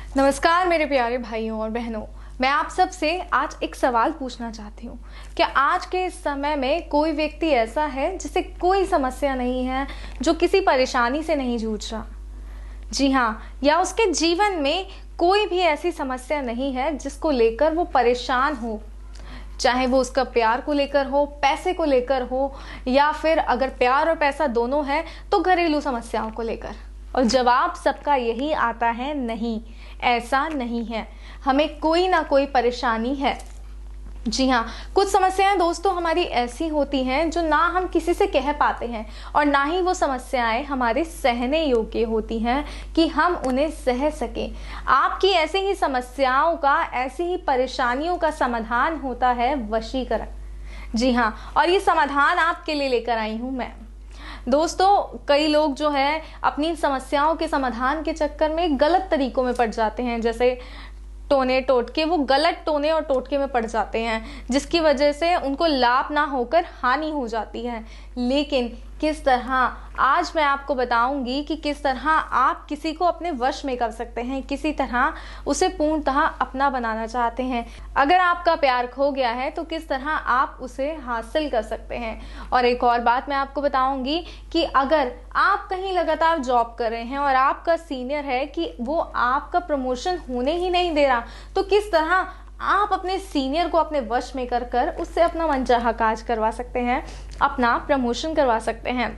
नमस्कार मेरे प्यारे भाइयों और बहनों। मैं आप सब से आज एक सवाल पूछना चाहती हूँ कि आज के इस समय में कोई व्यक्ति ऐसा है जिसे कोई समस्या नहीं है, जो किसी परेशानी से नहीं जूझ रहा। जी हाँ, या उसके जीवन में कोई भी ऐसी समस्या नहीं है जिसको लेकर वो परेशान हो, चाहे वो उसका प्यार को लेकर हो, पैसे को लेकर हो, या फिर अगर प्यार और पैसा दोनों है तो घरेलू समस्याओं को लेकर। और जवाब सबका यही आता है, नहीं, ऐसा नहीं है, हमें कोई ना कोई परेशानी है। जी हाँ, कुछ समस्याएं दोस्तों हमारी ऐसी होती हैं जो ना हम किसी से कह पाते हैं और ना ही वो समस्याएं हमारे सहने योग्य होती हैं कि हम उन्हें सह सकें। आपकी ऐसे ही समस्याओं का, ऐसी ही परेशानियों का समाधान होता है वशीकरण। जी हाँ, और ये समाधान आपके लिए लेकर आई हूँ मैं। दोस्तों, कई लोग जो है अपनी समस्याओं के समाधान के चक्कर में गलत तरीकों में पड़ जाते हैं, जैसे टोने टोटके, वो गलत टोने और टोटके में पड़ जाते हैं, जिसकी वजह से उनको लाभ ना होकर हानि हो जाती है। लेकिन किस तरह, आज मैं आपको बताऊंगी कि किस तरह आप किसी को अपने वश में कर सकते हैं, किसी तरह उसे पूर्णतः अपना बनाना चाहते हैं। अगर आपका प्यार खो गया है तो किस तरह आप उसे हासिल कर सकते हैं। और एक और बात मैं आपको बताऊंगी कि अगर आप कहीं लगातार जॉब कर रहे हैं और आपका सीनियर है कि वो आपका प्रमोशन होने ही नहीं दे रहा, तो किस तरह आप अपने सीनियर को अपने वश में कर कर उससे अपना मनचाहा काज करवा सकते हैं, अपना प्रमोशन करवा सकते हैं,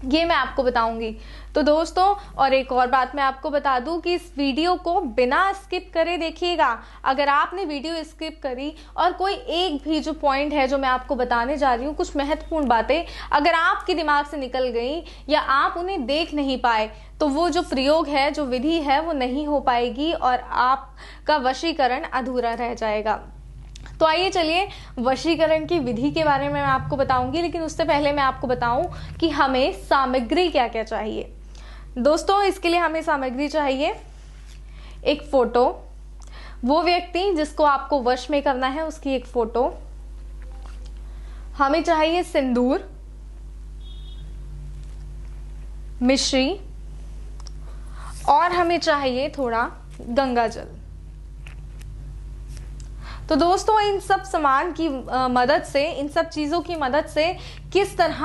ये मैं आपको बताऊंगी। तो दोस्तों, और एक और बात मैं आपको बता दूं कि इस वीडियो को बिना स्किप करे देखिएगा। अगर आपने वीडियो स्किप करी और कोई एक भी जो पॉइंट है जो मैं आपको बताने जा रही हूँ, कुछ महत्वपूर्ण बातें अगर आपके दिमाग से निकल गई या आप उन्हें देख नहीं पाए, तो वो जो प्रयोग है, जो विधि है, वो नहीं हो पाएगी और आपका वशीकरण अधूरा रह जाएगा। तो आइए चलिए वशीकरण की विधि के बारे में मैं आपको बताऊंगी, लेकिन उससे पहले मैं आपको बताऊं कि हमें सामग्री क्या क्या चाहिए। दोस्तों, इसके लिए हमें सामग्री चाहिए एक फोटो, वो व्यक्ति जिसको आपको वश में करना है उसकी एक फोटो, हमें चाहिए सिंदूर, मिश्री, और हमें चाहिए थोड़ा गंगा जल। तो दोस्तों, इन सब सामान की मदद से, इन सब चीज़ों की मदद से किस तरह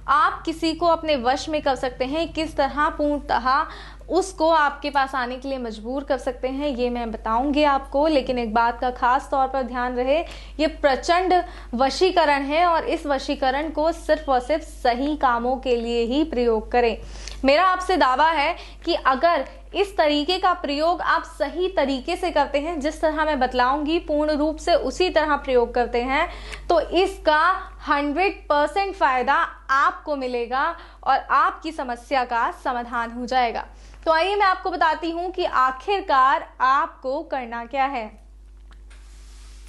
आप किसी को अपने वश में कर सकते हैं, किस तरह पूर्णतः उसको आपके पास आने के लिए मजबूर कर सकते हैं, ये मैं बताऊंगी आपको। लेकिन एक बात का खास तौर पर ध्यान रहे, ये प्रचंड वशीकरण है और इस वशीकरण को सिर्फ और सिर्फ सही कामों के लिए ही प्रयोग करें। मेरा आपसे दावा है कि अगर इस तरीके का प्रयोग आप सही तरीके से करते हैं, जिस तरह मैं बतलाऊंगी, पूर्ण रूप से उसी तरह प्रयोग करते हैं, तो इसका 100% फायदा आपको मिलेगा और आपकी समस्या का समाधान हो जाएगा। तो आइए मैं आपको बताती हूं कि आखिरकार आपको करना क्या है।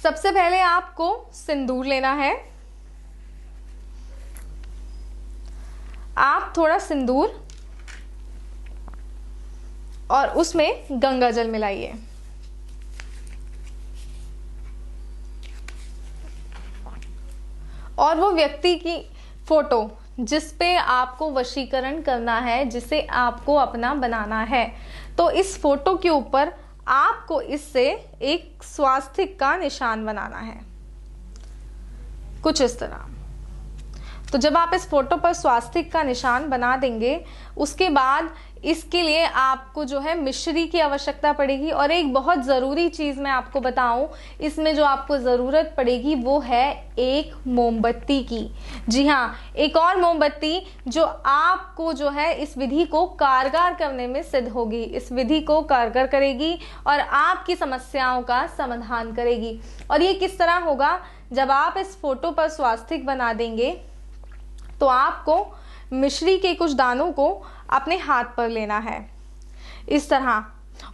सबसे पहले आपको सिंदूर लेना है। आप थोड़ा सिंदूर और उसमें गंगा जल मिलाइए। और वो व्यक्ति की फोटो जिस पे आपको वशीकरण करना है, जिसे आपको अपना बनाना है, तो इस फोटो के ऊपर आपको इससे एक स्वास्तिक का निशान बनाना है, कुछ इस तरह। तो जब आप इस फोटो पर स्वास्तिक का निशान बना देंगे, उसके बाद इसके लिए आपको जो है मिश्री की आवश्यकता पड़ेगी। और एक बहुत ज़रूरी चीज़ मैं आपको बताऊं, इसमें जो आपको ज़रूरत पड़ेगी वो है एक मोमबत्ती की। जी हाँ, एक और मोमबत्ती जो आपको जो है इस विधि को कारगर करने में सिद्ध होगी, इस विधि को कारगर करेगी और आपकी समस्याओं का समाधान करेगी। और ये किस तरह होगा, जब आप इस फोटो पर स्वास्तिक बना देंगे तो आपको मिश्री के कुछ दानों को अपने हाथ पर लेना है इस तरह,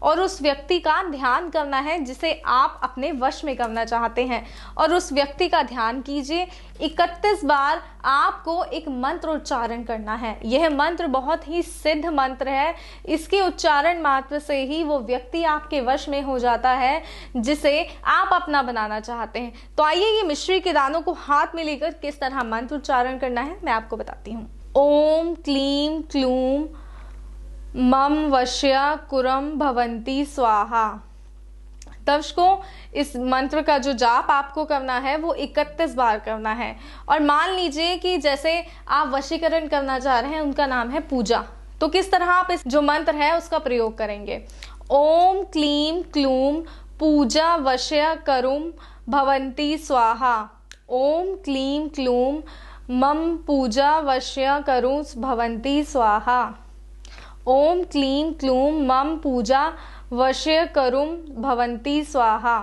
और उस व्यक्ति का ध्यान करना है जिसे आप अपने वश में करना चाहते हैं। और उस व्यक्ति का ध्यान कीजिए, 31 बार आपको एक मंत्र उच्चारण करना है। यह मंत्र बहुत ही सिद्ध मंत्र है, इसके उच्चारण मात्र से ही वो व्यक्ति आपके वश में हो जाता है जिसे आप अपना बनाना चाहते हैं। तो आइए ये मिश्री के दानों को हाथ में लेकर किस तरह मंत्र उच्चारण करना है मैं आपको बताती हूँ। ओम क्लीम क्लूम मम वश्य कुरम भवंती स्वाहा। दर्शकों, इस मंत्र का जो जाप आपको करना है वो 31 बार करना है। और मान लीजिए कि जैसे आप वशीकरण करना चाह रहे हैं, उनका नाम है पूजा, तो किस तरह आप इस जो मंत्र है उसका प्रयोग करेंगे। ओम क्लीम क्लूम पूजा वश्य करुम भवंती स्वाहा। ओम क्लीम क्लूम मम पूजा वश्य करुं भवंती स्वाहा। ओम क्लीम क्लूम मम पूजा वश्य करुं भवंती स्वाहा।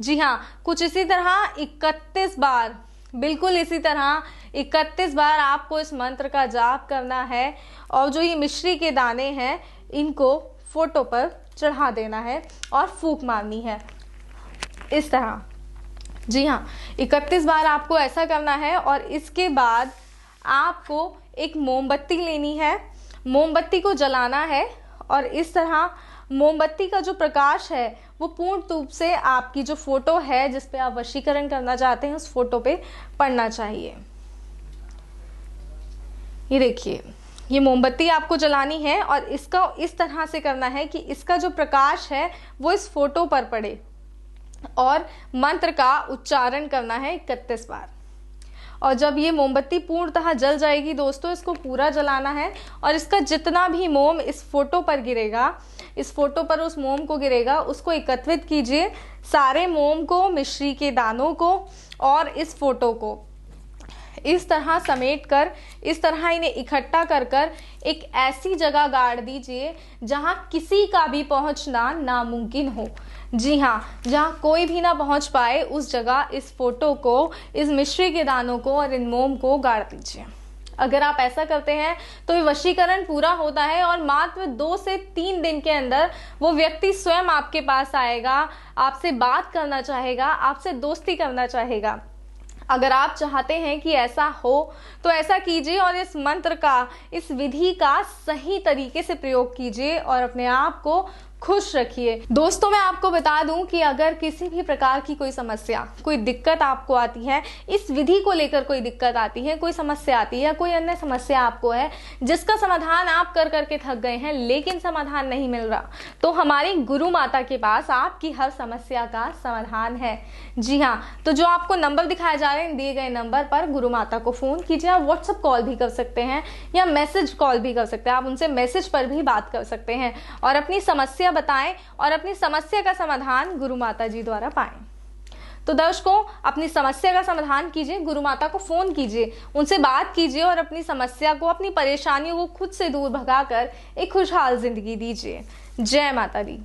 जी हाँ, कुछ इसी तरह 31 बार, बिल्कुल इसी तरह 31 बार आपको इस मंत्र का जाप करना है। और जो ये मिश्री के दाने हैं इनको फोटो पर चढ़ा देना है और फूंक मारनी है इस तरह। जी हाँ, 31 बार आपको ऐसा करना है। और इसके बाद आपको एक मोमबत्ती लेनी है, मोमबत्ती को जलाना है और इस तरह मोमबत्ती का जो प्रकाश है वो पूर्ण रूप से आपकी जो फोटो है जिस पे आप वशीकरण करना चाहते हैं उस फोटो पे पड़ना चाहिए। ये देखिए, ये मोमबत्ती आपको जलानी है और इसका इस तरह से करना है कि इसका जो प्रकाश है वो इस फोटो पर पड़े और मंत्र का उच्चारण करना है 31 बार। और जब ये मोमबत्ती पूर्णतः जल जाएगी दोस्तों, इसको पूरा जलाना है और इसका जितना भी मोम इस फोटो पर गिरेगा, इस फोटो पर उस मोम को गिरेगा, उसको एकत्रित कीजिए, सारे मोम को, मिश्री के दानों को और इस फोटो को इस तरह समेट कर, इस तरह इन्हें इकट्ठा कर कर एक ऐसी जगह गाड़ दीजिए जहां किसी का भी पहुंचना नामुमकिन हो। जी हाँ, जहां कोई भी ना पहुंच पाए उस जगह इस फोटो को, इस मिश्री के दानों को और इन मोम को गाड़ दीजिए। अगर आप ऐसा करते हैं तो ये वशीकरण पूरा होता है और मात्र 2 से 3 दिन के अंदर वो व्यक्ति स्वयं आपके पास आएगा, आपसे बात करना चाहेगा, आपसे दोस्ती करना चाहेगा। अगर आप चाहते हैं कि ऐसा हो तो ऐसा कीजिए और इस मंत्र का, इस विधि का सही तरीके से प्रयोग कीजिए और अपने आप को खुश रखिए। दोस्तों, मैं आपको बता दूं कि अगर किसी भी प्रकार की कोई समस्या, कोई दिक्कत आपको आती है, इस विधि को लेकर कोई दिक्कत आती है, कोई समस्या आती है, कोई अन्य समस्या आपको है जिसका समाधान आप कर करके थक गए हैं लेकिन समाधान नहीं मिल रहा, तो हमारी गुरु माता के पास आपकी हर समस्या का समाधान है। जी हाँ, तो जो आपको नंबर दिखाए जा रहे हैं, दिए गए नंबर पर गुरु माता को फोन कीजिए। आप व्हाट्सएप कॉल भी कर सकते हैं या मैसेज कॉल भी कर सकते हैं, आप उनसे मैसेज पर भी बात कर सकते हैं और अपनी समस्या बताएं और अपनी समस्या का समाधान गुरु माता जी द्वारा पाएं। तो दर्शकों, अपनी समस्या का समाधान कीजिए, गुरु माता को फोन कीजिए, उनसे बात कीजिए और अपनी समस्या को, अपनी परेशानियों को खुद से दूर भगाकर एक खुशहाल जिंदगी दीजिए। जय माता दी।